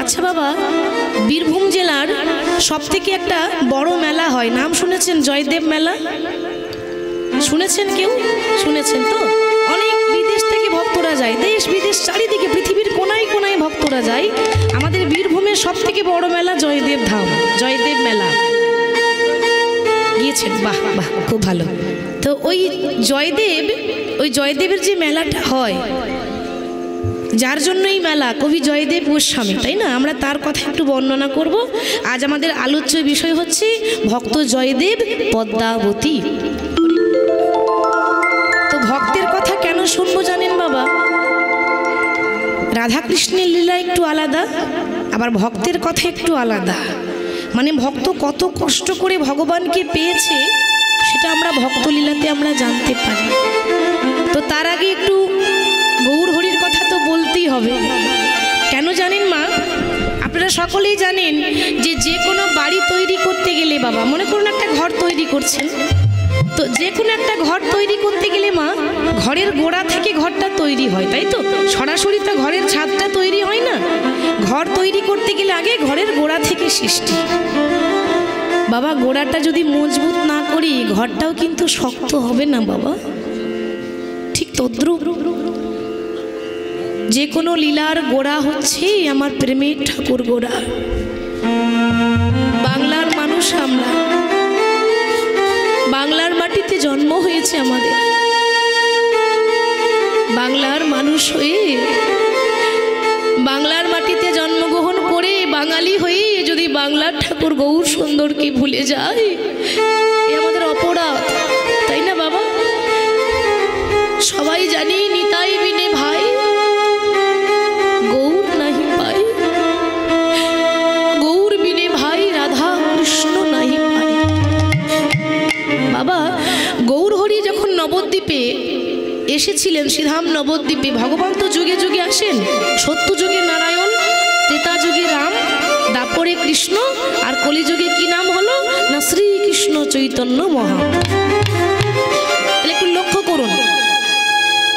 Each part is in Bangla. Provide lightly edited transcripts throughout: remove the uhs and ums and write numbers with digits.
আচ্ছা বাবা, বীরভূম জেলার সবথেকে একটা বড় মেলা হয়, নাম শুনেছেন? জয়দেব মেলা শুনেছেন? কেউ শুনেছেন তো? অনেক বিদেশ থেকে ভক্তরা যায়, দেশ বিদেশ চারিদিকে পৃথিবীর কোনায় কোনায় ভক্তরা যায়। আমাদের বীরভূমের সবথেকে বড় মেলা জয়দেব ধাম, জয়দেব মেলা গিয়েছেন? বাহ বাহ, খুব ভালো। তো ওই জয়দেবের যে মেলাটা হয়, যার জন্য এই মেলা, কবি জয়দেব গোস্বামী, তাই না? আমরা তার কথা একটু বর্ণনা করব। আজ আমাদের আলোচ্য বিষয় হচ্ছে ভক্ত জয়দেব পদ্মাবতী। তো ভক্তের কথা কেন শুনবো জানেন বাবা? রাধাকৃষ্ণের লীলা একটু আলাদা, আবার ভক্তের কথা একটু আলাদা। মানে ভক্ত কত কষ্ট করে ভগবানকে পেয়েছে সেটা আমরা ভক্তলীলাতে আমরা জানতে পারি। তো তার আগে একটু গৌর হরির কথা তো বলতেই হবে। কেন জানেন মা? আপনারা সকলেই জানেন যে কোনো বাড়ি তৈরি করতে গেলে বাবা, মনে করুন একটা ঘর তৈরি করছেন, তো যে কোনো একটা ঘর তৈরি করতে গেলে মা, ঘরের গোড়া থেকে ঘরটা তৈরি হয়, তাই তো? সরাসরি তো ঘরের ছাদটা তৈরি হয় না। ঘর তৈরি করতে গেলে আগে ঘরের গোড়া থেকে সৃষ্টি। বাবা, গোড়াটা যদি মজবুত না করি ঘরটাও কিন্তু শক্ত হবে না বাবা। ঠিক তদ্রূপ যে কোনো লীলার গোড়া হচ্ছে আমার প্রেমের ঠাকুর গোড়া। বাংলার মানুষ আমরা, বাংলার মাটিতে জন্ম হয়েছে আমাদের। বাংলার মানুষ হয়ে, বাংলার মাটিতে জন্মগ্রহণ করে বাঙালি হয়ে যদি বাংলার ঠাকুর গৌর সুন্দরকে ভুলে যায়, এ আমাদের অপরাধ, তাই না বাবা? সবাই জানি নিতাই বিনে ভাই গৌর নাহি পাই, গৌর বিনে ভাই রাধা কৃষ্ণ নাহি পাই। বাবা, গৌর হরি যখন নবদ্বীপে এসেছিলেন, শ্রীধাম নবদ্বীপে, ভগবান তো যুগে যুগে আসেন। সত্য যুগে নারায়ণ, ত্রেতা যুগে রাম, দাপরে কৃষ্ণ, আর কলিযুগে কি নাম হলো না? শ্রীকৃষ্ণ চৈতন্য মহা। তাহলে একটু লক্ষ্য করুন,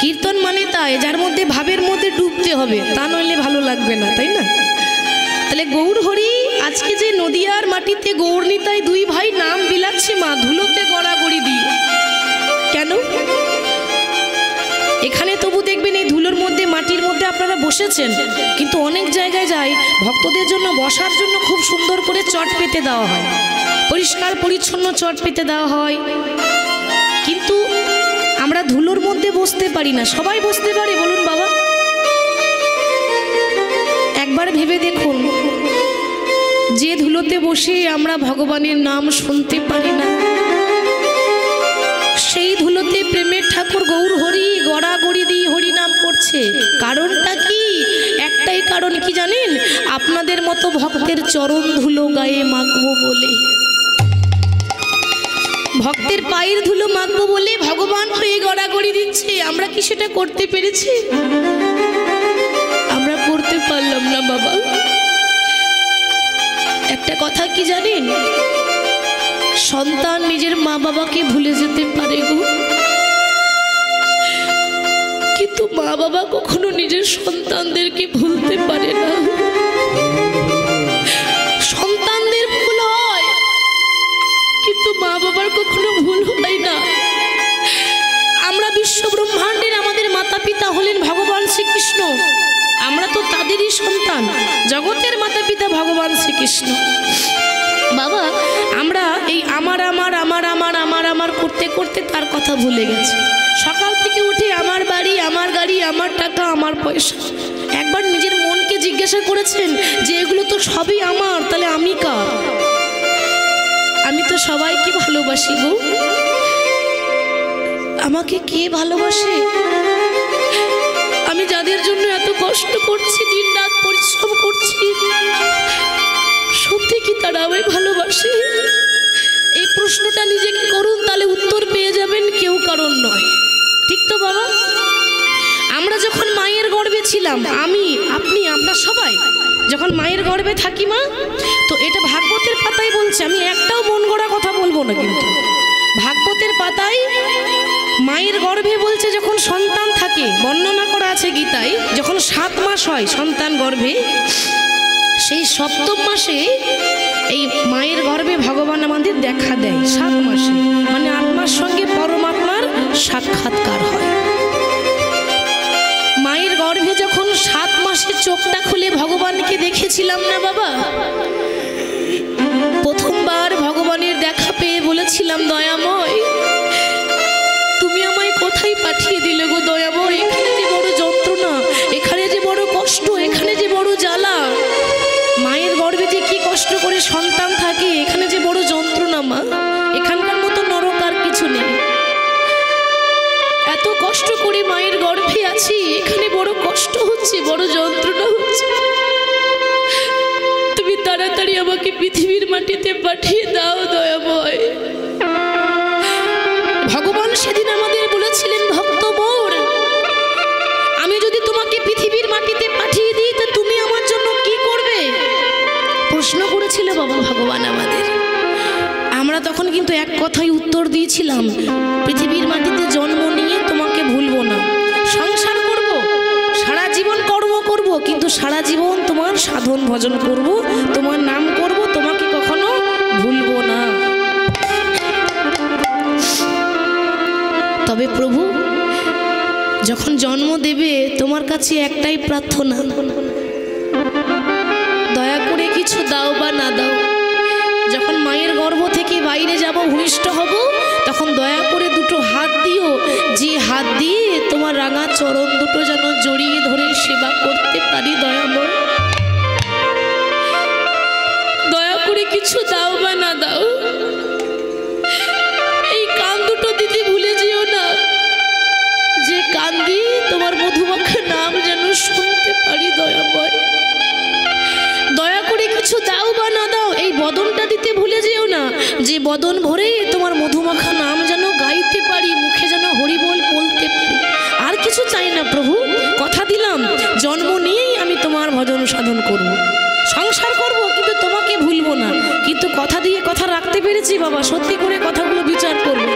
কীর্তন মানে তাই যার মধ্যে ভাবের মধ্যে ডুবতে হবে, তা নইলে ভালো লাগবে না, তাই না? তাহলে গৌর হরি আজকে যে নদিয়ার মাটিতে গৌর নিতাই দুই ভাই নাম বিলাচ্ছে মা, ধুলোতে গড়াগড়ি দিয়ে। কেন? এখানে তবু দেখবেন এই ধুলোর মধ্যে, মাটির মধ্যে আপনারা বসেছেন, কিন্তু অনেক জায়গায় যাই ভক্তদের জন্য বসার জন্য খুব সুন্দর করে চট পেতে দেওয়া হয়, পরিষ্কার পরিচ্ছন্ন চট পেতে দেওয়া হয়, কিন্তু আমরা ধুলোর মধ্যে বসতে পারি না। সবাই বসতে পারে বলুন বাবা? একবার ভেবে দেখুন, যে ধুলোতে বসে আমরা ভগবানের নাম শুনতে পারি না, সেই ধুলোতে প্রেমের ঠাকুর গৌর হরি গড়াগড়ি দিয়ে হরি নাম করছে। কারণটা কি? একটাই কারণ, কি জানেন? আপনাদের মতো ভক্তের চরণ ধুলো গায়ে মাখবো বলে, ভক্তের পায়ের ধুলো মাখবো বলে ভগবান হয়ে গড়াগড়ি দিচ্ছে। আমরা কি সেটা করতে পেরেছি? আমরা করতে পারলাম না বাবা। একটা কথা কি জানেন? সন্তান নিজের মা বাবাকে ভুলে যেতে পারে গো, কিন্তু মা বাবা কখনো নিজের সন্তানদেরকে ভুলতে পারে না। সন্তানদের ভুল হয়, কিন্তু মা বাবার কখনো ভুল হয় না। আমরা বিশ্ব ব্রহ্মাণ্ডের আমাদের মাতা পিতা হলেন ভগবান শ্রীকৃষ্ণ, আমরা তো তাদেরই সন্তান। জগতের মাতা পিতা ভগবান শ্রীকৃষ্ণ। বাবা, আমরা এই আমার আমার আমার আমার আমার আমার করতে করতে তার কথা ভুলে গেছি। সকাল থেকে উঠে আমার বাড়ি, আমার গাড়ি, আমার টাকা, আমার পয়সা। একবার নিজের মনকে জিজ্ঞাসা করেছেন যে এগুলো তো সবই আমার, তাহলে আমি কার? আমি তো সবাইকে ভালোবাসি গো, আমাকে কে ভালোবাসে? আমি যাদের জন্য এত কষ্ট করছি, দিন রাত পরিশ্রম করছি, সত্যি কি তারা আমায় ভালোবাসে? এই প্রশ্নটা নিজেকে করুন, তাহলে উত্তর পেয়ে যাবেন কেউ কারণ নয়। ঠিক তো বাবা? আমরা যখন মায়ের গর্ভে ছিলাম, আমি, আপনি, আমরা সবাই যখন মায়ের গর্ভে থাকি মা, তো এটা ভাগবতের পাতায় বলছে, আমি একটাও মন গড়া কথা বলবো না, কিন্তু ভাগবতের পাতায় মায়ের গর্ভে বলছে যখন সন্তান থাকে, বর্ণনা করা আছে গীতায়, যখন 7 মাস হয় সন্তান গর্ভে, সেই সপ্তম মাসে এই মায়ের গর্ভে ভগবান আমাদের দেখা দেয় 7 মাসে, মানে আত্মার সঙ্গে পরমাত্মার সাক্ষাৎকার হয়। মায়ের গর্ভে যখন 7 মাসে চোখটা খুলে ভগবানকে দেখেছিলাম না বাবা, প্রথমবার ভগবানের দেখা পেয়ে বলেছিলাম, দয়াময় তুমি আমায় কোথায় পাঠিয়ে দিলে গো দয়াময়, এখানে যে বড় যন্ত্রণা, এখানে যে বড় কষ্ট, এখানে যে বড় জ্বালা, মায়ের গর্ভে যে কি কষ্ট করে সন্তান থাকে, এখানে যে বড় যন্ত্রণা মা, এখানকার মতো নরক আর কিছু নেই। এত কষ্ট করে মায়ের গর্ভে আছি, এখানে বড় কষ্ট হচ্ছে, বড় যন্ত্রণা হচ্ছে, তুমি তাড়াতাড়ি আমাকে পৃথিবীর মাটিতে পাঠিয়ে দাও দয়াময়। ভগবান সেদিন আমাদের বলেছিলেন, ভক্ত মোর, আমি যদি তোমাকে পৃথিবীর মাটিতে পাঠিয়ে দিই তা তুমি আমার জন্য কি করবে, প্রশ্ন করেছিল বাবা ভগবান আমাদের। আমরা তখন কিন্তু এক কথাই উত্তর দিয়েছিলাম, পৃথিবীর মাটিতে জন্ম নিয়ে তোমাকে ভুলবো না, সংসার করব, সারা জীবন কর্ম করব, কিন্তু সারা জীবন তোমার সাধন ভজন করব, তোমার নাম করব, তোমাকে কখনো ভুলবো না। তবে প্রভু যখন জন্ম দেবে তোমার কাছে একটাই প্রার্থনা, দয়া করে কিছু দাও বা না দাও, যখন মায়ের গর্ভ থেকে বাইরে যাব, ভূমিষ্ঠ হব, তখন দয়া করে দুটো হাত দিও, যে হাত দিয়ে তোমার রাঙা চরণ দুটো যেন জড়িয়ে ধরে সেবা করতে পারি দয়াময়। দয়া করে কিছু দাও বা না দাও, এই কান দুটো দিতে ভুলে যেও না, যে কান দিয়ে তোমার মধুমাখা নাম যেন শুনতে পারি দয়াময়। দয়া করে কিছু দাও বা না দাও, এই বদনটা দিতে ভুলে যেও না, যে বদন ভরে তোমার মধুমাখা নাম যেন গাইতে পারি, মুখে যেন হরিবোল বলতে পারি। আর কিছু চাই না প্রভু, কথা দিলাম জন্ম নিয়েই আমি তোমার ভজন সাধন করব, সংসার করব, কিন্তু তোমাকে ভুলবো না। কিন্তু কথা দিয়ে কথা রাখতে পেরেছি বাবা, সত্যি করে কথাগুলো বিচার করব,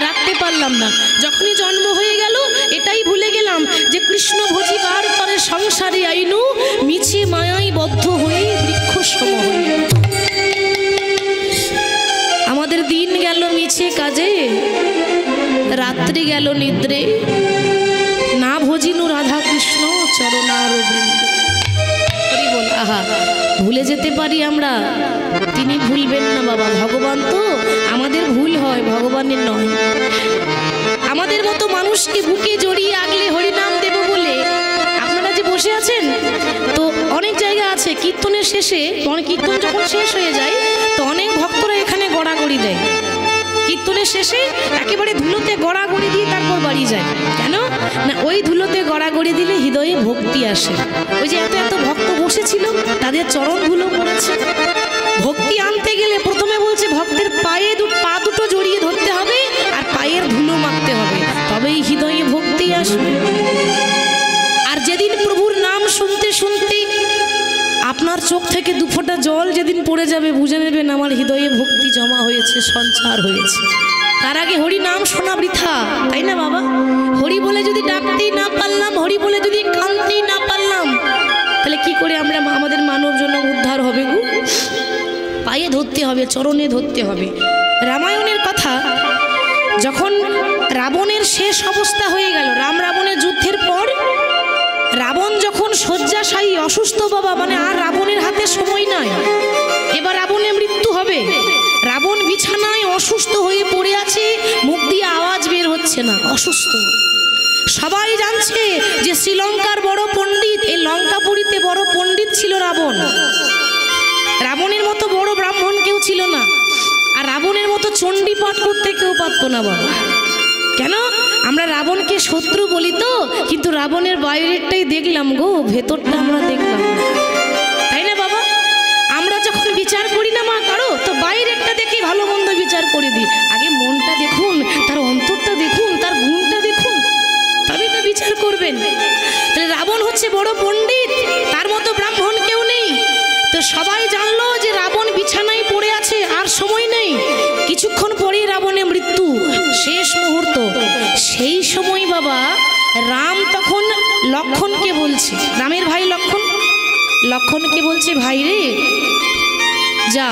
রাখতে পারলাম না। যখনই জন্ম হয়ে গেল এটাই ভুলে গেলাম যে কৃষ্ণ ভজিবার তরে সংসারে আইনু, মিছে মায়াই বদ্ধ হয়ে বৃক্ষ সম হয়ে। আমাদের দিন গেল মিছে কাজে, রাত্রি গেল নিদ্রে, না ভজিনু রাধা কৃষ্ণ চরণার বৃন্দে। আহা, ভুলে যেতে পারি আমরা, তিনি ভুলবেন না বাবা। ভগবান তো, আমাদের ভুল হয়, ভগবানের নয়। আমাদের মতো মানুষকে বুকে জড়িয়ে আগলে হরিনাম দেব বলে আপনারা যে বসে আছেন, তো অনেক জায়গা আছে কীর্তনের শেষে, কীর্তন যখন শেষ হয়ে যায় তো অনেক ভক্তরা এখানে গড়াগড়ি দেয়, কীর্তনের শেষে একেবারে ধুলোতে গড়াগড়ি দিয়ে তারপর বাড়ি যায়। কেন না, ওই ধুলোতে গড়াগড়ি দিলে হৃদয়ে ভক্তি আসে। ওই যে এত এত ভক্ত বসেছিল তাদের চরণ ধুলো পড়েছে, ভক্তি আনতে গেলে প্রথমে বলছে ভক্তের পায়ে পা দুটো জড়িয়ে ধরতে হবে আর পায়ের ধুলো মাখতে হবে, তবেই হৃদয়ে ভক্তি আসবে। আর যেদিন প্রভুর নাম শুনতে শুনতে আপনার চোখ থেকে দুফোঁটা জল যেদিন পড়ে যাবে, বুঝে নেবেন আমার হৃদয়ে ভক্তি জমা হয়েছে, সঞ্চার হয়েছে। তার আগে হরি নাম শোনা বৃথা, তাই না বাবা? হরি বলে যদি ডাকতেই না পারলাম, হরি বলে যদি কাঁদতেই না পারলাম, তাহলে কি করে আমরা আমাদের মানব জন্য উদ্ধার হবে গো? পায়ে ধরতে হবে, চরণে ধরতে হবে। রামায়ণের কথা, যখন রাবণের শেষ অবস্থা হয়ে গেল, রাম রাবণের যুদ্ধের পর রাবণ যখন শয্যাশায়ী অসুস্থ বাবা, মানে আর রাবণের হাতে সময় নাই, এবার রাবণের মৃত্যু হবে। রাবণ বিছানায় অসুস্থ হয়ে পড়ে আছে, মুখ দিয়ে আওয়াজ বের হচ্ছে না, অসুস্থ। সবাই জানছে যে শ্রীলঙ্কার বড় পণ্ডিত, এই লঙ্কাপুরীতে বড় পণ্ডিত ছিল রাবণ। রাবণের মতো বড় ব্রাহ্মণ কেউ ছিল না, আর রাবণের মতো চণ্ডী পাঠ করতে কেউ পারত না বাবা। কেন? আমরা রাবণকে শত্রু বলি তো, কিন্তু রাবণের বাইরেরটাই দেখলাম গো, ভেতরটা আমরা দেখলাম, তাই না বাবা? আমরা যখন বিচার করি না মা কারো, তো বাইরেরটা দেখে ভালো মন্দ বিচার করে দিই, আগে মনটা দেখুন, তার অন্তরটা দেখুন, তার গুণটা দেখুন, তবেই তো বিচার করবেন। তাহলে রাবণ হচ্ছে বড় পণ্ডিত, তার মতো ব্রাহ্মণ কেউ নেই। তো সবাই জানলো যে রাবণ বিছানায় পড়ে আছে, আর সময় নেই, কিছুক্ষণ পরেই রাবণের মৃত্যু, শেষ মুহূর্ত। সেই সময় বাবা রাম তখন লক্ষ্মণকে বলছে, রামের ভাই লক্ষ্মণ, লক্ষণকে বলছে, ভাই রে যা,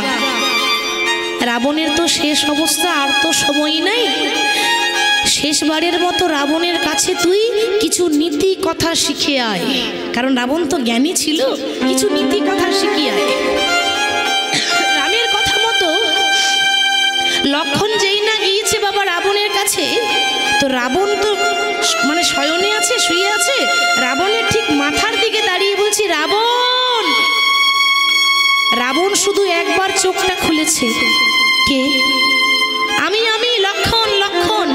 রাবণের তো শেষ অবস্থা, আর তো সময় নাই, শেষবারের মতো রাবণের কাছে তুই কিছু নীতি কথা শিখে আয়, কারণ রাবণ তো জ্ঞানী ছিল, কিছু নীতি কথা শিখে আয়। রামের কথা মতো লক্ষণ যেই না গিয়েছে বাবা রাবণের কাছে, তো রাবণ তো মানে শয়নে আছে, শুয়ে আছে, রাবণের ঠিক মাথার দিকে দাঁড়িয়ে বলছি, রাবণ। রাবণ শুধু একবার চোখটা খুলেছে, কে? আমি লক্ষণ, লক্ষণ।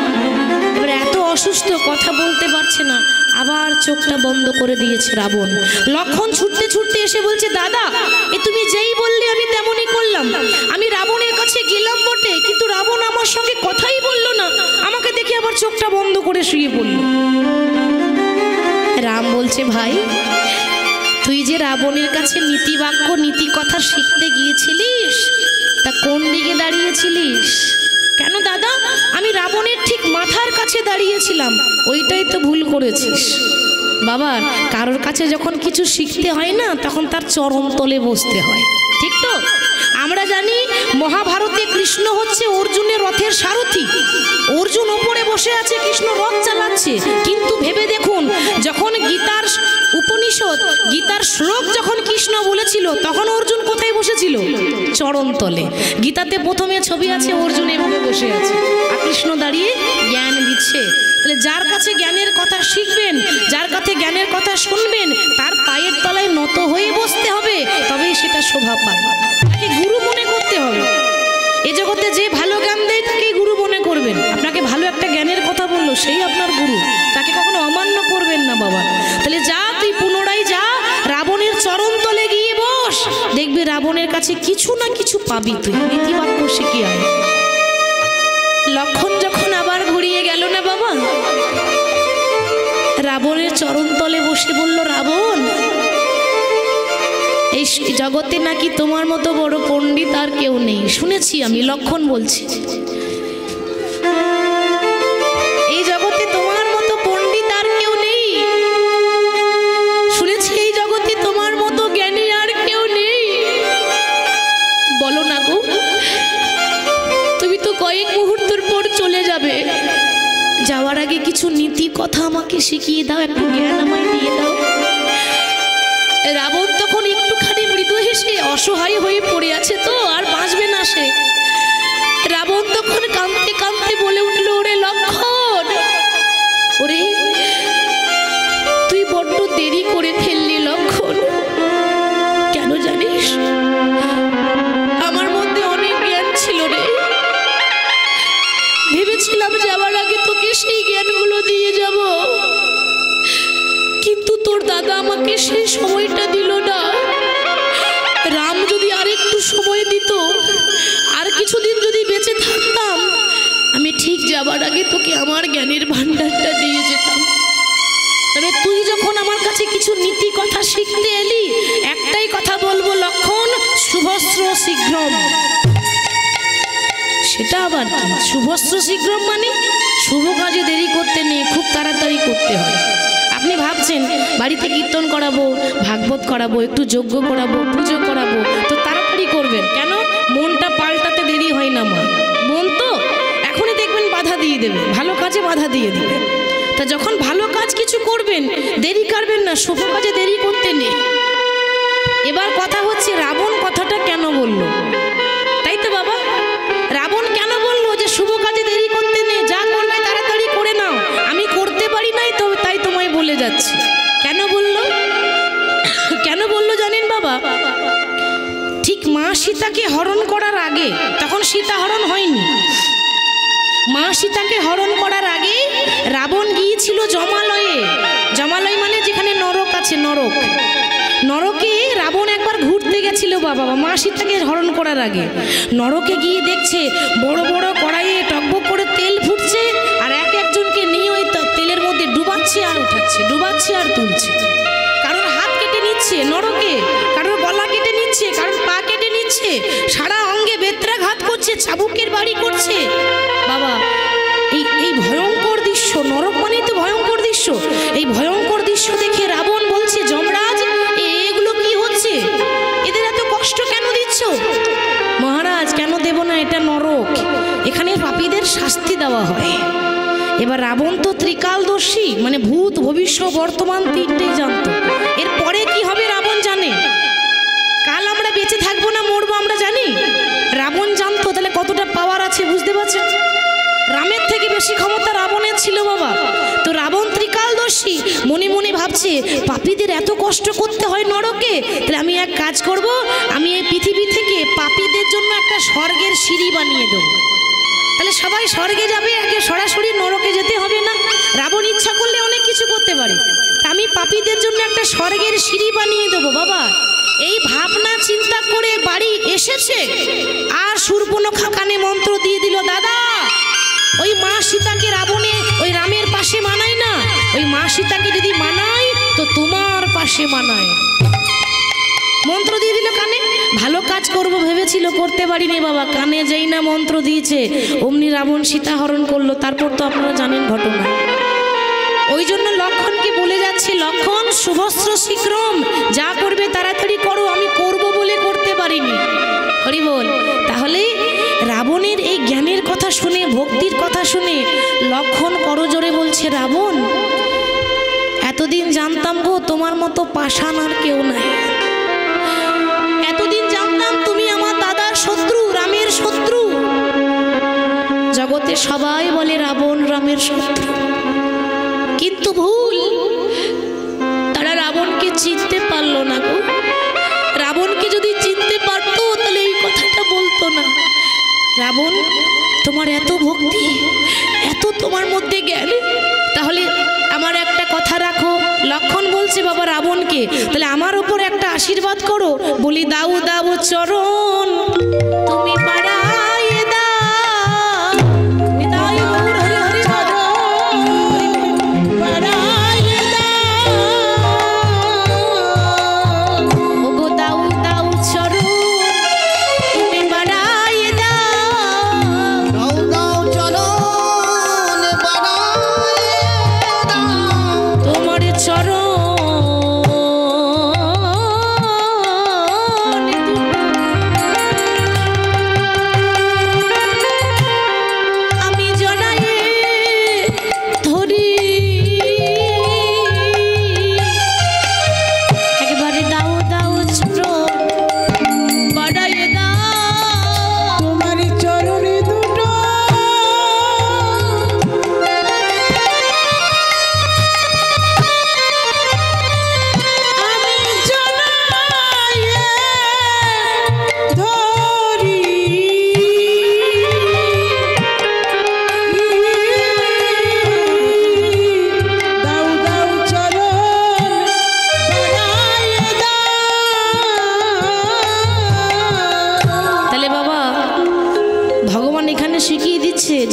এবার এত অসুস্থ, কথা বলতে পারছে না, আবার চোখটা বন্ধ করে দিয়েছে রাবণ। লক্ষণ ছুটতে ছুটতে এসে বলছে, দাদা এ তুমি যেই বললে আমি তেমনই করলাম, আমি রাবণের কাছে গেলাম বটে, কিন্তু রাবণ আমার সঙ্গে কথাই বললো না, আমাকে দেখে আবার চোখটা বন্ধ করে শুয়ে পড়ল। রাম বলছে, ভাই তুই যে রাবণের কাছে নীতি বাক্য নীতি কথা শিখতে গিয়েছিলিস, তা কোন দিকে দাঁড়িয়েছিলিস? কেন দাদা, আমি রাবণের ঠিক মাথার কাছে দাঁড়িয়েছিলাম। ওইটাই তো ভুল করেছিস বাবা, কারোর কাছে যখন কিছু শিখতে হয় না, তখন তার চরণ তলে বসতে হয়, ঠিক তো? আমরা জানি মহাভারতে কৃষ্ণ হচ্ছে অর্জুনের রথের সারথি, অর্জুন ওপরে বসে আছে, কৃষ্ণ রথ চালাচ্ছে। কিন্তু ভেবে দেখুন, যখন গীতার উপনিষদ, গীতার শ্লোক যখন কৃষ্ণ বলেছিল, তখন অর্জুন কোথায় বসেছিল? চরণ তলে। গীতাতে প্রথমে ছবি আছে অর্জুন এভাবে বসে আছে, আর কৃষ্ণ দাঁড়িয়ে জ্ঞান দিচ্ছে। তাহলে যার কাছে জ্ঞানের কথা শিখবেন, যার কাছে জ্ঞানের কথা শুনবেন, তার পায়ের তলায় নত হয়ে বসতে হবে, তবেই সেটা শোভা পায়। তাকে গুরু মনে করতে হবে। এই জগতে যে ভালো জ্ঞান দেয় তাকেই গুরু মনে করবেন। আপনাকে ভালো একটা জ্ঞানের কথা বললো, সেই আপনার গুরু, তাকে কখনো অমান্য করবেন না বাবা। তাহলে যা, তুই পুনরায় যা, রাবণের চরণ তলে গিয়ে বস, দেখবি রাবণের কাছে কিছু না কিছু পাবি, তুই নীতিবাক্য শিখে আয়। লক্ষণ যখন আবার ঘুরিয়ে গেল না বাবা, রাবণের চরণ তলে বসে বলল, রাবণ এই জগতে নাকি তোমার মতো বড় পণ্ডিত আর কেউ নেই, শুনেছি আমি। লক্ষণ বলছি, এই জগতে তোমার মতো পণ্ডিত আর কেউ নেই, শুনেছি এই জগতে তোমার মতো জ্ঞানী আর কেউ নেই। বলো না গো, তুমি তো কয়েক মুহূর্তের পর চলে যাবে, যাওয়ার আগে কিছু নীতি কথা আমাকে শিখিয়ে দাও, একটু জ্ঞান আমায় দিয়ে দাও। রাবণ তখন একটুখানি মৃদু হেসে, অসহায় হয়ে পড়ে আছে তো, আর বাঁচবে না সে। রাবণ তখন কাঁদতে কাঁদতে বলে উঠল, ওরে লক্ষণ, ওরে তুই বড্ড দেরি করে ফেললি লক্ষণ। কেন জানিস, আমার মধ্যে অনেক জ্ঞান ছিল রে, ভেবেছিলাম যাওয়ার আগে তোকে সেই জ্ঞানগুলো দিয়ে যাব, কিন্তু তোর দাদা আমাকে সেই সময়টা দিল না। রাম যদি আরেকটু সময় দিত, আর কিছুদিন যদি বেঁচে থাকতাম, আমি ঠিক যাবার আগে তোকে আমার জ্ঞানের ভান্ডারটা দিয়ে যেতাম। তবে তুই যখন আমার কাছে কিছু নীতি কথা শিখতে এলি, একটাই কথা বলবো লক্ষণ, শুভস্র শীঘ্রম। সেটা আবার কি? শুভস্র শীঘ্রম মানে শুভ কাজে দেরি করতে নেই, খুব তাড়াতাড়ি করতে হয়। আপনি ভাবছেন বাড়িতে কীর্তন করাবো, ভাগবত করাবো, একটু যজ্ঞ করাবো, পুজো করাবো, তো তাড়াতাড়ি করবেন কেন? মনটা পাল্টাতে দেরি হয় না মা, মন তো এখনই দেখবেন বাধা দিয়ে দেবে, ভালো কাজে বাধা দিয়ে দেবে। তা যখন ভালো কাজ কিছু করবেন, দেরি করবেন না, শুভ কাজে দেরি করতে নেই। এবার কথা হচ্ছে রাবণ কথাটা কেন বলল, তাই তো বাবা? রাবণ কেন বললো যে শুভ কাজে দেরি করতে নেই, যা করবে তাড়াতাড়ি করে নাও? আমি করতে পারি নাই তো, তাই তোমায় বলে যাচ্ছি। কেন বললো, কেন বললো জানেন বাবা? ঠিক মা সীতাকে হরণ করার আগে, তখন সীতা হরণ হয়নি, মা সীতাকে হরণ করার আগে রাবণ গিয়েছিল জমালয়ে। জমালয় মানে যেখানে নরক আছে, নরক। নরকে রাবণ একবার ঘুরতে গেছিল বাবা, মা সীতাকে হরণ করার আগে। নরকে গিয়ে দেখছে বড় বড় কড়াইয়ে টকবক করে তেল ফুটছে, আর এক একজনকে নিয়ে ওই তেলের মধ্যে ডুবাচ্ছে আর উঠাচ্ছে, ডুবাচ্ছে আর তুলছে। কারোর হাত কেটে নিচ্ছে নরকে, কারোর গলা কেটে নিচ্ছে, কারোর পা কেটে নিচ্ছে, সারা অঙ্গে বেত্রাঘাত করছে, চাবুকের বাড়ি করছে বাবা। এই ভয়ঙ্কর দৃশ্য, নরক মানেই তো ভয়ঙ্কর দৃশ্য। এই ভয়ঙ্কর দৃশ্য দেখে রাবণ বলছে, যমরাজ এগুলো কি হচ্ছে? শাস্তি দেওয়া হয়। এবার রাবণ তো ত্রিকালদর্শী, মানে ভূত ভবিষ্যৎ বর্তমান তিনটেই জানতো। এরপরে কি হবে রাবণ জানে, কাল আমরা বেঁচে থাকবো না মরবো আমরা জানি, রাবণ জানতো। তাহলে কতটা পাওয়ার আছে বুঝতে পারছেন? রামের থেকে বেশি ক্ষমতা রাবণের ছিল বাবা। তো রাবণ ত্রিকালদর্শী, মনে মনে ভাবছে পাপীদের এত কষ্ট করতে হয় নরকে, তাহলে আমি এক কাজ করব, আমি এই পৃথিবী থেকে পাপীদের জন্য একটা স্বর্গের সিঁড়ি বানিয়ে দেবো। তাহলে সবাই স্বর্গে যাবে, আগে সরাসরি নরকে যেতে হবে না। রাবণ ইচ্ছা করলে অনেক কিছু করতে পারে, আমি পাপীদের জন্য একটা স্বর্গের সিঁড়ি বানিয়ে দেবো বাবা। এই ভাবনা চিন্তা করে বাড়ি এসেছে, আর শূর্পণখা কানে মন্ত্র দিয়ে দিল, দাদা ওই মা সীতাকে রাবণে ওই রামের পাশে মানায় না, ওই মা সীতাকে যদি মানায় তো তোমার পাশে মানায়। মন্ত্র দিয়ে দিল কানে। ভালো কাজ করব ভেবেছিল, করতে পারিনি বাবা। কানে যেই না মন্ত্র দিয়েছে অমনি রাবণ সীতা হরণ করলো। তারপর তো আপনারা জানেন ঘটনা। ওই জন্য লক্ষণকে বলে যাচ্ছে, লক্ষণ শুভস্র শীঘ্রম, যা করবে তাড়াতাড়ি করো, আমি করব বলে করতে পারিনি। হরি বল। তাহলে রাবণের এই জ্ঞানের কথা শুনে, ভক্তির কথা শুনে লক্ষণ করজোরে বলছে, রাবণ এতদিন জানতাম গো তোমার মতো পাষাণ আর কেউ নাই। এতদিন জানতাম তুমি আমার দাদার শত্রু, রামের শত্রু। জগতে সবাই বলে রাবণ রামের শত্রু, কিন্তু ভুল। তারা রাবণকে চিনতে পারলো না গো। রাবণকে যদি চিনতে পারতো তাহলে এই কথাটা বলতো না। রাবণ তোমার এত ভক্তি, এত তোমার মধ্যে জ্ঞান, তাহলে আমার একটা কথা রাখো। লক্ষণ বলছে বাবা রাবণকে, তাহলে আমার উপর একটা আশীর্বাদ করো। বলি দাও দাও চরণ তুমি বাড়াইয়ে দাও, নিতাই গৌর হরি হরি বাড়াইয়ে দাও, ওগো দাও দাও চরণ তুমি বাড়াইয়ে দাও, দাও দাও চরণ বাড়াইয়ে দাও, তোমার চরণ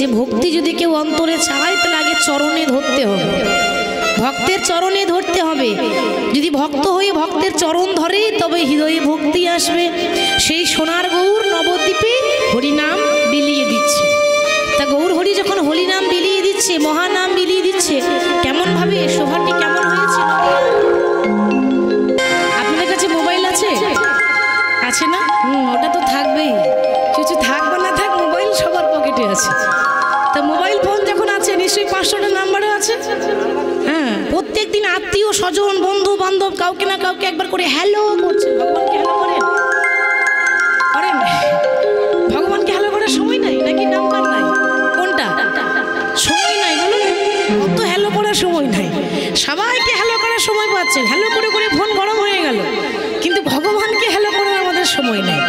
যে ভক্তি যদি কেউ অন্তরে চায় তাহলে আগে চরণে ধরতে হবে, ভক্তের চরণে ধরতে হবে। যদি ভক্ত হয়ে ভক্তের চরণ ধরে তবে হৃদয়ে ভক্তি আসবে। সেই সোনার গৌর নবদ্বীপে হরিনাম বিলিয়ে দিচ্ছে। তা গৌর হরি যখন হরিনাম বিলিয়ে দিচ্ছে, মহানাম বিলিয়ে দিচ্ছে, কেমন ভাবে শোভাটি কেমন হয়েছে। আপনাদের কাছে মোবাইল আছে? আছে না? ওটা তো থাকবেই, কিছু থাক বা না থাক মোবাইল সবার পকেটে আছে। তা মোবাইল ফোন যখন আছে নিশ্চয়ই 500টা নাম্বারও আছে। হ্যাঁ, প্রত্যেক দিন আত্মীয় স্বজন বন্ধু বান্ধব কাউকে না কাউকে একবার করে হ্যালো করছে। ভগবানকে হ্যালো করেন? করেন? ভগবানকে হ্যালো করার সময় নাই নাকি নাম্বার নাই? কোনটা? সময় নাই বলুন, অত হ্যালো করার সময় নাই। সবাইকে হ্যালো করার সময় পাচ্ছেন, হ্যালো করে করে ফোন গরম হয়ে গেল, কিন্তু ভগবানকে হ্যালো করার আমাদের সময় নাই।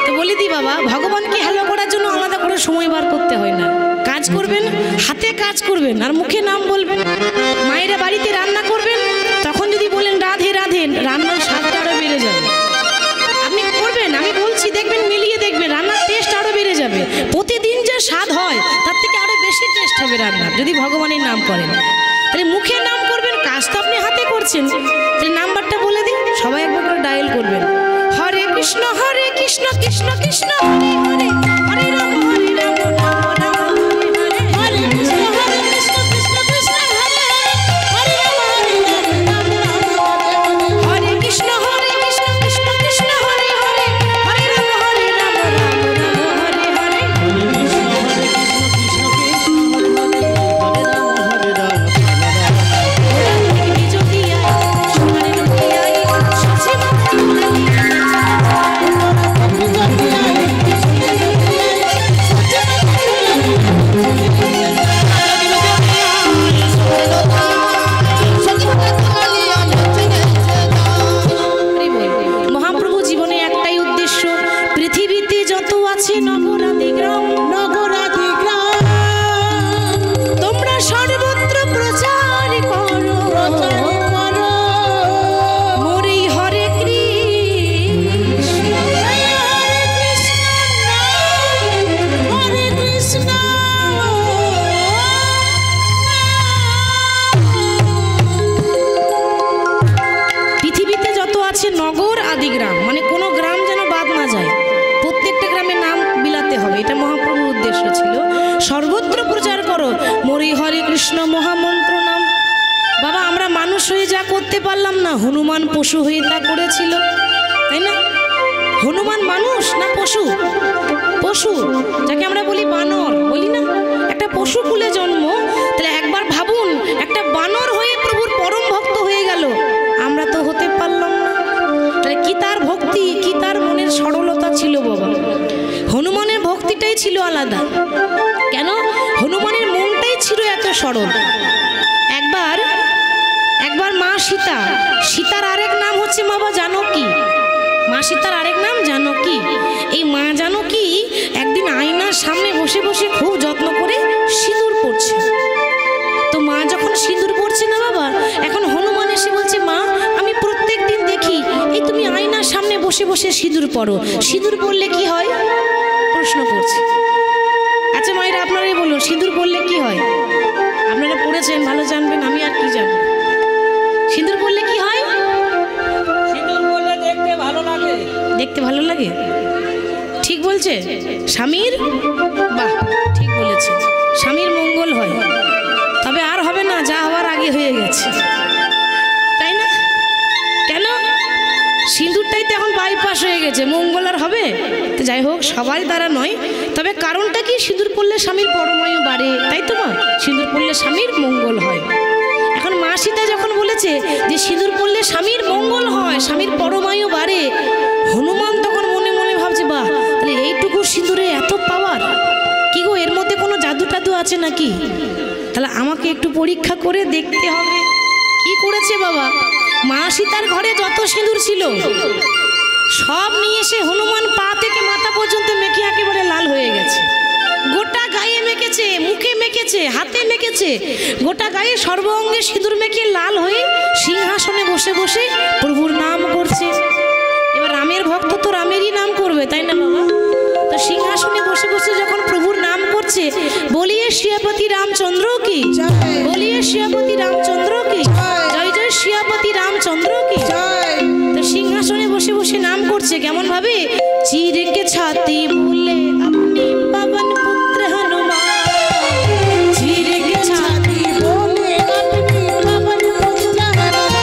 তো বলি দি বাবা, ভগবানকে হ্যালো করার জন্য আলাদা করে সময় বার করতে হয় না। কাজ করবেন, হাতে কাজ করবেন আর মুখে নাম বলবেন। মায়েরা বাড়িতে রান্না করবেন, তখন যদি বলেন রাধে রাধে, রান্নার স্বাদটা আরও বেড়ে যাবে। আপনি করবেন, আমি বলছি, দেখবেন মিলিয়ে দেখবেন রান্নার টেস্ট আরও বেড়ে যাবে। প্রতিদিন যে স্বাদ হয় তার থেকে আরও বেশি টেস্ট হবে রান্নার, যদি ভগবানের নাম করেন। তাহলে মুখে নাম করবেন, কাজ তো আপনি হাতে করছেন। তাহলে নাম্বারটা বলে দিন, সবাই একবার করে ডায়াল করবেন। হরে কৃষ্ণ কৃষ্ণ কৃষ্ণ কৃষ্ণ হরে হরে, হরে রাম হরে রাম রাম রাম হরে হরে, হরে কৃষ্ণ কৃষ্ণ কৃষ্ণ হরে হরে, হরে রাম রাম রাম, হরে কৃষ্ণ কৃষ্ণ কৃষ্ণ হরে হরে, হরে রাম রাম রাম রাম হরে হরে, হরে কৃষ্ণ কৃষ্ণ উদ্দেশ্য ছিল সর্বত্র প্রচার করো মরি হরে কৃষ্ণ মহামন্ত্র নাম। বাবা আমরা মানুষ হয়ে যা করতে পারলাম না, হনুমান পশু হয়ে তা করেছিল, তাই না? হনুমান মানুষ না পশু? পশু, যাকে আমরা বলি বানর, বলি না, একটা পশু কুলে জন্ম। তাহলে একবার ভাবুন, একটা বানর হয়ে প্রভুর পরম ভক্ত হয়ে গেল, আমরা তো হতে পারলাম না। তাহলে কি তার ভক্তি, কি তার মনের সরলতা ছিল বাবা। হনুমানের ভক্তিটাই ছিল আলাদা। কেন? হনুমানের মনটাই ছিল এত সরল। একবার মা সীতা, সীতার আরেক নাম হচ্ছে বাবা জানকী। মা সীতার আরেক নাম জানকী। এই মা জানকী একদিন আয়নার সামনে বসে বসে খুব যত্ন করে সিঁদুর পড়ছে। তো মা যখন সিঁদুর পড়ছে না বাবা, এখন হনুমান এসে বলছে, মা আমি প্রত্যেক দিন দেখি এই তুমি আয়নার সামনে বসে বসে সিঁদুর পড়ো, সিঁদুর পড়লে কি হয়? প্রশ্ন করছে। আচ্ছা মায়েরা আপনারাই বলুন, সিঁদুর পড়লে কি হয়? আপনারা পড়েছেন, ভালো জানবেন, আমি আর কি জানবো। সিঁদুর পড়লে কি হয়? সিঁদুর পড়লে দেখতে ভালো লাগে। দেখতে ভালো লাগে, ঠিক বলছে স্বামীর? বাহ, ঠিক বলেছে, স্বামীর মঙ্গল হয়। তবে আর হবে না, যা হওয়ার আগে হয়ে গেছে, তাই না? কেন? সিঁদুরটাই তো এখন বাইপাস হয়ে গেছে, মঙ্গল আর হবে? তো যাই হোক, সবার দ্বারা নয়, তবে কারণটা কি? সিঁদুর পড়লে স্বামীর পরমায়ু বাড়ে, তাই তো মা? সিঁদুর পড়লে স্বামীর মঙ্গল হয়। এখন মা সীতা যখন বলেছে যে সিঁদুর পড়লে স্বামীর মঙ্গল হয়, স্বামীর পরমায়ু বাড়ে, হনুমান তখন মনে মনে ভাবছে, বাহ, তাহলে এইটুকু সিঁদুরে এত পাওয়ার, কি গো এর মধ্যে কোনো জাদু টাদু আছে নাকি? তাহলে আমাকে একটু পরীক্ষা করে দেখতে হবে। কি করেছে বাবা? মা সীতার ঘরে যত সিঁদুর ছিল সব নিয়ে এসে হনুমান পা থেকে মাথা পর্যন্ত মেখে একেবারে লাল হয়ে গেছে। গোটা গায়ে মেখেছে, মুখে মেখেছে, হাতে মেখেছে, গোটা গায়ে সর্ব অঙ্গে সিঁদুর মেখে লাল হয়ে সিংহাসনে বসে বসে প্রভুর নাম করছে। এবার রামের ভক্ত তো রামেরই নাম করবে, তাই না বাবা? তো সিংহাসনে বসে বসে যখন প্রভুর নাম করছে, বলিয়ে শিয়াপতি রামচন্দ্র কি, বলিয়ে শিয়াপতি রামচন্দ্র কি, জয় জয় শিয়াপতি রামচন্দ্র কি। তো সিংহাসনে বসে বসে নাম করছে কেমন ভাবে? চির के छाती बोले अपनी पवन पुत्र हनुमान, चिर के छाती बोले अपनी पवन पुत्र हनुमान,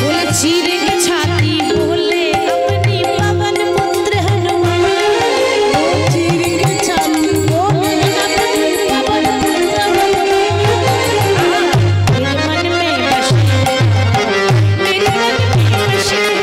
बोले चिर के छाती बोले अपनी पवन पुत्र हनुमान, चिर के छाती बोले अपनी पवन पुत्र हनुमान, मेरे मन में बसे, मेरे मन में बसे,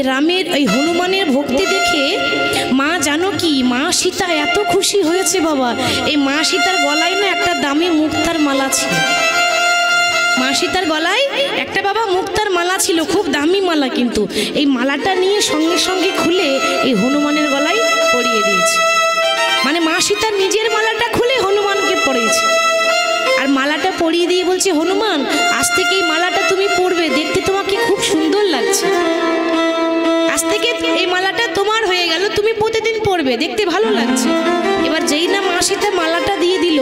রামের এই হনুমানের ভক্তি দেখে মা জানকী, মা সীতা এত খুশি হয়েছে বাবা। এই মা সীতার গলায় না একটা দামি মুক্তার মালা ছিল। মা সীতার গলায় একটা বাবা মুক্তার মালা ছিল, খুব দামি মালা, কিন্তু এই মালাটা নিয়ে সঙ্গে সঙ্গে খুলে এই হনুমানের গলায় পরিয়ে দিয়েছে। মানে মা সীতা নিজের মালাটা খুলে হনুমানকে পরিয়েছে, আর মালাটা পরিয়ে দিয়ে বলছে, হনুমান আজ থেকে এই মালাটা তুমি পরবে, দেখতে তোমাকে খুব সুন্দর লাগছে, আজ থেকে এই মালাটা তোমার হয়ে গেল, তুমি প্রতিদিন পরবে, দেখতে ভালো লাগছে। এবার যেই না মা সীতা মালাটা দিয়ে দিল,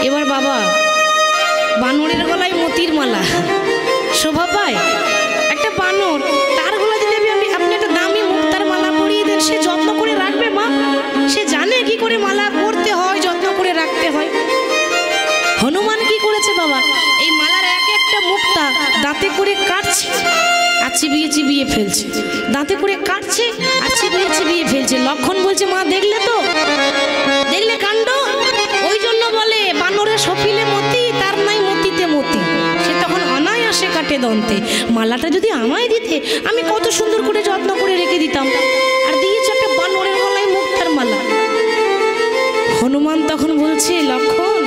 এবার বাবা বানরের গলায় মতির মালা শোভা পায়। একটা বানর, তার গলা যদি আপনি একটা দামি মুক্তার মালা পরিয়ে দেন, সে যত্ন করে রাখবে মা? সে জানে কি করে মালা পরতে হয়, যত্ন করে রাখতে হয়। হনুমান কি করেছে বাবা, এই মালার এক একটা মুক্তা দাঁতে করে কাটছে আর চিবিয়ে চিবিয়ে ফেলছে, দাঁতে করে কাটছে আর চিবিয়ে চিবিয়ে ফেলছে। লক্ষণ বলছে, মা দেখলে তো, দেখলে কাণ্ড? ওই জন্য বলে বানরের সপিলে মতি, তার নাই মতিতে মতি। সে তখন অনায়াসে কাটে দন্তে। মালাটা যদি আমায় দিতে, আমি কত সুন্দর করে যত্ন করে রেখে দিতাম, আর দিয়েছে একটা বানরের গলায় মুক্তার মালা। হনুমান তখন বলছে, লক্ষণ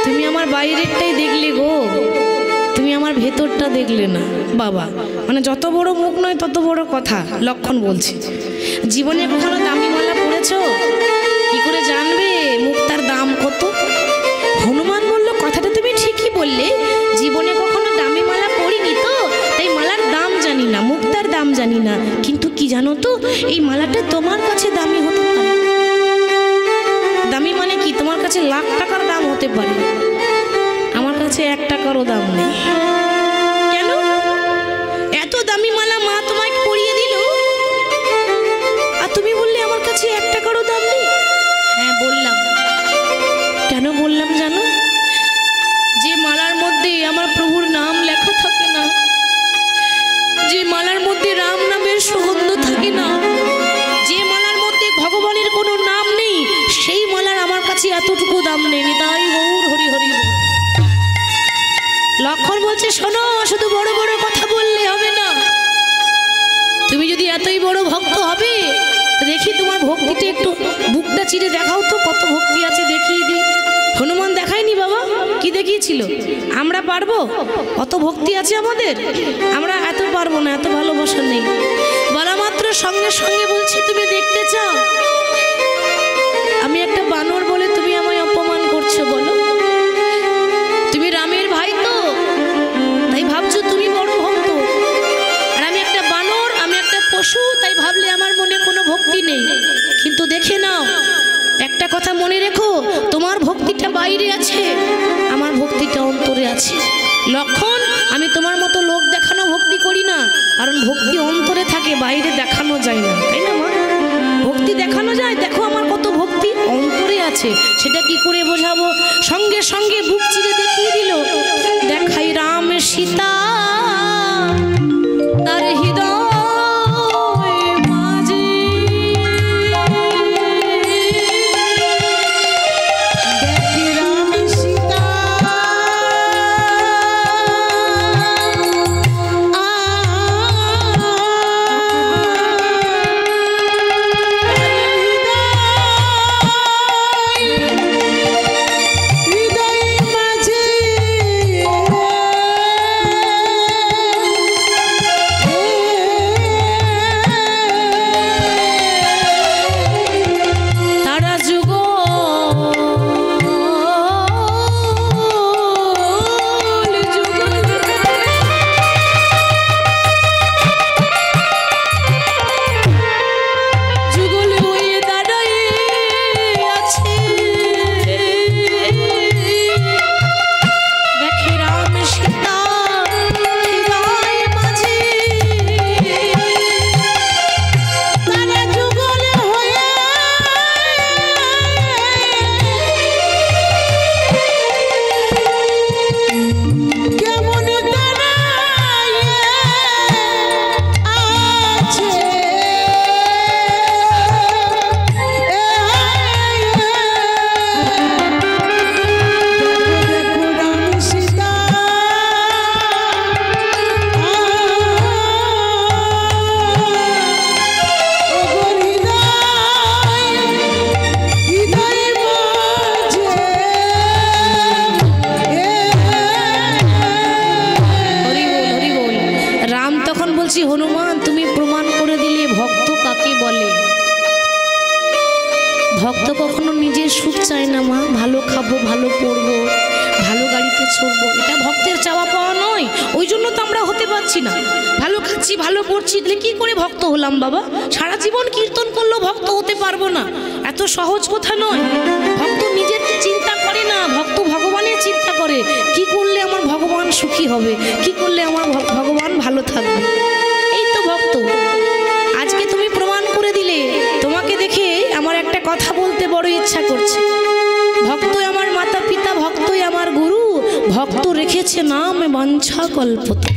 তুমি আমার বাইরেরটাই দেখলে গো, তুমি আমার ভেতরটা দেখলে না। বাবা মানে যত বড় মুখ নয় তত বড় কথা। লক্ষণ বলছে, জীবনে কখনো দামি মালা পরেছো? কি করে জানবে মুক্তার দাম কত? হনুমান বলল, কথাটা তুমি ঠিকই বললে, জীবনে কখনো দামি মালা পরিনি তো, তাই মালার দাম জানি না, মুক্তার দাম জানি না। কিন্তু কি জানো তো, এই মালাটা তোমার কাছে দামি হতে পারে। দামি মানে কি? তোমার কাছে লাখ টাকার দাম হতে পারে, আমার কাছে 1 টাকারও দাম নেই। কেন? এত দামি মালা মা তোমায় পরিয়ে দিল, আর তুমি বললে আমার কাছে 1 টাকারও দাম নেই। হ্যাঁ বললাম। কেন বললাম জানো? যে মালার মধ্যে আমার প্রভুর নাম লেখা থাকে না, যে মালার মধ্যে রাম নামের সুগন্ধ থাকে না, যে মালার মধ্যে ভগবানের কোনো নাম নেই, সেই মালার আমার কাছে এতটুকু দাম নেই। তাই গৌর হরি হরি। লক্ষণ বলছে, শোনো, শুধু বড় বড় কথা বললে হবে না। তুমি যদি এতই বড় ভক্ত হবে, তো দেখি তোমার ভক্তিটা একটু বুকটা চিরে দেখাও তো, কত ভক্তি আছে দেখিয়ে দিই। হনুমান দেখায়নি বাবা, কি দেখিয়েছিল? আমরা পারবো? অত ভক্তি আছে আমাদের? আমরা এত পারবো না, এত ভালোবাসা নেই। বলা মাত্র সঙ্গে সঙ্গে বলছি, তুমি দেখতে চাও আমি একটা বানর বলে তুমি আমায় অপমান করছো? বলো, তুমি রামের ভাই তো, তাই ভাবছো তুমি বড় ভক্ত, আর আমি একটা বানর, আমি একটা পশু, তাই ভাবলে আমার মনে কোনো ভক্তি নেই। কিন্তু দেখে নাও, একটা কথা মনে রেখো, তোমার ভক্তিটা বাইরে আছে, আমার ভক্তিটা অন্তরে আছে। লক্ষণ, আমি তোমার মতো লোক দেখানো ভক্তি করি না, কারণ ভক্তি অন্তরে থাকে, বাইরে দেখানো যায় না, তাই না মা? ভক্তি দেখানো যায়, দেখো আমার কত ভক্তি অন্তরে আছে। সেটা কি করে বোঝাবো? সঙ্গে সঙ্গে বুক চিরে দেখিয়ে দিল, দেখাই রাম সীতা তার হৃদয় মাঝে, দেখি রাম সীতা বলছি হনুমান তুমি প্রমাণ করে দিলে ভক্ত কাকে বলে। ভক্ত কখনো নিজের সুখ চায় না মা, ভালো খাবো, ভালো পড়বো, ভালো গাড়িতে চড়বো, এটা ভক্তের চাওয়া পাওয়া নয়। ওই জন্য তো আমরা হতে পারছি না। ভালো খাচ্ছি, ভালো পড়ছি, তাহলে কি করে ভক্ত হলাম বাবা? সারা জীবন কীর্তন করলেও ভক্ত হতে পারবো না, এত সহজ কথা নয়। ভক্ত নিজের চিন্তা করে না, ভক্ত ভগবানের চিন্তা করে, কি করলে আমার ভগবান সুখী হবে, কি করলে আমার ভগবান ভালো থাকবে। এই তো ভক্ত। আজকে তুমি প্রমাণ করে দিলে। তোমাকে দেখে আমার একটা কথা বলতে বড় ইচ্ছা করছে। ভক্তই আমার মাতা পিতা, ভক্তই আমার গুরু, ভক্ত রেখেছে নাম বাঞ্ছা কল্পতরু।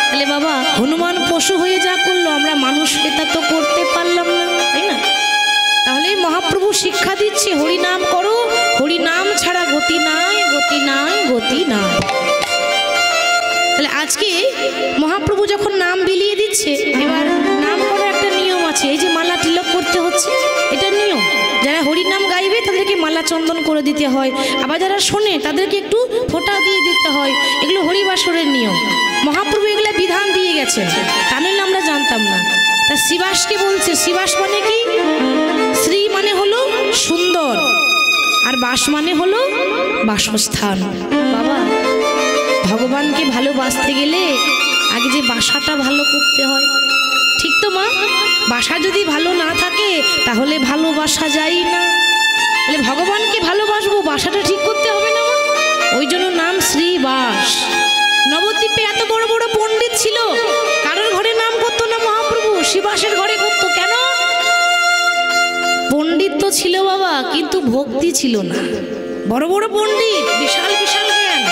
তাহলে বাবা হনুমান পশু হয়ে যা করলো, আমরা মানুষ হয়ে তা তো করতে পারলাম না, তাই না? তাহলে মহাপ্রভু শিক্ষা দিচ্ছে, হরি নাম করো, হরি নাম ছাড়া গতি নাই, গতি নাই, গতি নাই। তাহলে আজকে মহাপ্রভু যখন নাম বিলিয়ে দিচ্ছে, এবার নাম করার একটা নিয়ম আছে। এই যে মালা তিলক করতে হচ্ছে, এটা নিয়ম। যারা হরি নাম গাইবে তাদেরকে মালা চন্দন করে দিতে হয়, আবার যারা শোনে তাদেরকে একটু ফোঁটা দিয়ে দিতে হয়। এগুলো হরিবাসরের নিয়ম। মহাপ্রভু এগুলো বিধান দিয়ে গেছেন, তা নইলে আমরা জানতাম না। তা শিবাসকে বলছে, শিবাস মানে কি? শ্রী মানে হলো সুন্দর, আর বাস মানে হলো বাসস্থান। বাবা ভগবানকে ভালোবাসতে গেলে আগে যে বাসাটা ভালো করতে হয়, ঠিক তো মা? বাসা যদি ভালো না থাকে তাহলে ভালোবাসা যায় না। তাহলে ভগবানকে ভালোবাসবো, বাসাটা ঠিক করতে হবে না মা? ওই জন্য নাম শ্রীবাস। নবদ্বীপে এত বড় বড় পণ্ডিত ছিল, কারোর ঘরে নাম করতো না মহাপ্রভু, শিবাসের ঘরে করতো। কেন? পণ্ডিত তো ছিল বাবা, কিন্তু ভক্তি ছিল না। বড় বড় পণ্ডিত, বিশাল বিশাল জ্ঞান,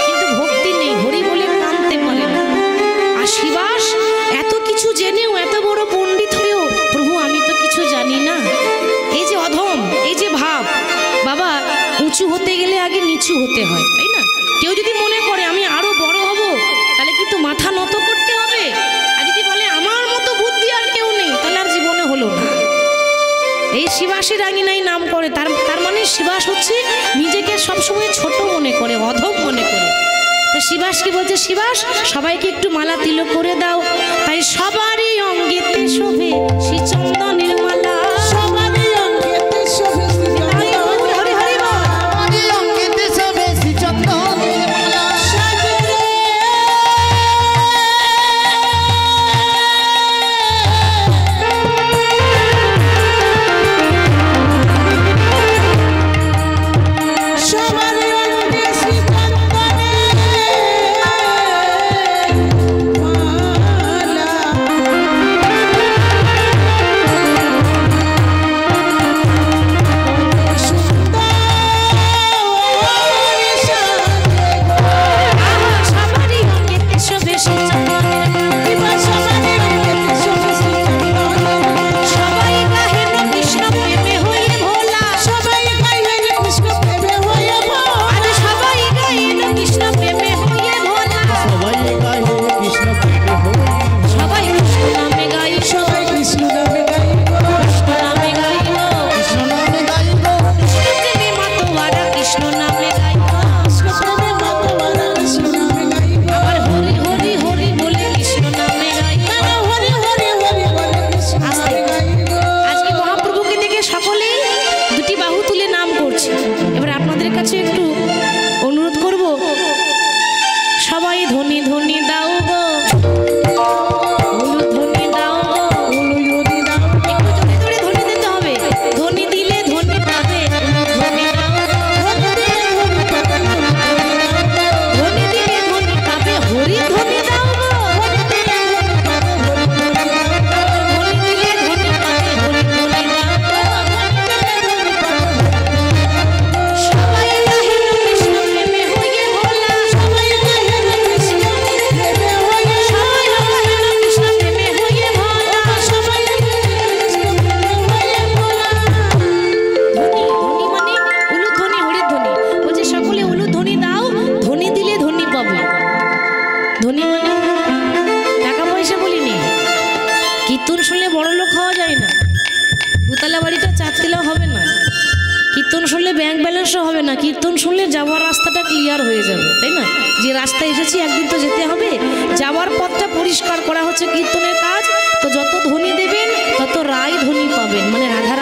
কিন্তু ভক্তি নেই, হরি বলে কাঁদতে পারে না। আর শিবাস এত কিছু জেনেও, এত বড় পণ্ডিত হয়েও, প্রভু আমি তো কিছু জানি না। এই যে অধম, এই যে ভাব। বাবা উঁচু হতে গেলে আগে নিচু হতে হয়, তাই না? কেউ যদি মনে করে আমি আরো বড় হব, তাহলে কিন্তু মাথা নত করতে হবে। আর যদি বলে আমার মতো বুদ্ধি আর কেউ নেই, তাহলে আর জীবনে হলো না। এই শিবাসের আঙিনায় নাম করে, তার মানে শিবাস হচ্ছে নিজেকে সবসময় ছোট মনে করে, অধম মনে করে। তা শিবাসকে বলছে, শিবাস সবাইকে একটু মালা তিলক করে দাও। তাই সবারই অঙ্গেতে শোভে শ্রী চন্দনের মালা, সবারই অঙ্গেতে শোভে শ্রী চন্দনের মালা, হরি হরি বল, সবারই অঙ্গেতে শোভে শ্রী চন্দনের মালা। কীর্তন শুনলে বড় লোক হওয়া যায় না, দুতলা বাড়িটা চারতলা হবে না। কীর্তন শুনলে ব্যাংক ব্যালেন্সও হবে না। কীর্তন শুনলে যাওয়ার রাস্তাটা ক্লিয়ার হয়ে যাবে, তাই না? যে রাস্তায় এসেছি একদিন তো যেতে হবে, যাওয়ার পথটা পরিষ্কার করা হচ্ছে কীর্তনের কাজ। তো যত ধনী দেবেন তত রায় ধনী পাবেন, মানে রাধা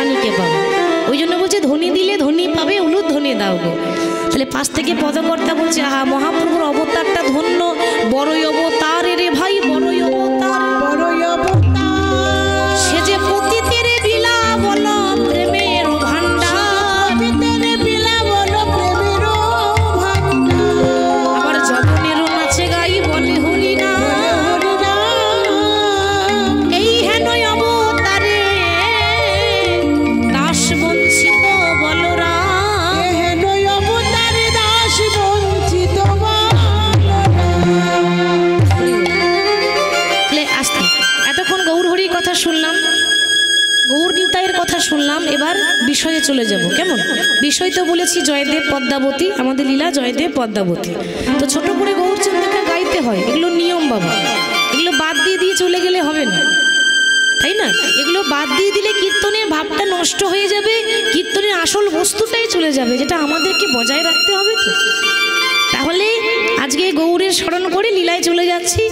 আজ থেকে পদকর্তা বলছে আহা মহাপ্রভুর অবতারটা ধন্য, বড়ই অবতার রে ভাই, বড়ই অবতার, বড়ই অবতার। সে যে পতিতের বিলা বল প্রেমের ভান্ডার, পতিতের বিলা বল প্রেমের ভান্ডার। আবার জবনেরও নাচে গাই বলে হরি না, এই হেন অবতারে দাস বঞ্চিত বলরা, হেন অবতারে দাস বঞ্চিত আসতে। এতক্ষণ গৌর হরির কথা শুনলাম, গৌর নিতাইয়ের কথা শুনলাম, এবার বিষয়ে চলে যাব। কেমন বিষয়? তো বলেছি জয়দেব পদ্মাবতী, আমাদের লীলা জয়দেব পদ্মাবতী। তো ছোট করে গৌরচন্দ্রকে গাইতে হয়, এগুলো নিয়ম বাবা, এগুলো বাদ দিয়ে চলে গেলে হবে না, তাই না? এগুলো বাদ দিয়ে দিলে কীর্তনের ভাবটা নষ্ট হয়ে যাবে, কীর্তনের আসল বস্তুটাই চলে যাবে, যেটা আমাদেরকে বজায় রাখতে হবে। তো তাহলে আজকে গৌরের স্মরণ করে লীলায় চলে যাচ্ছি।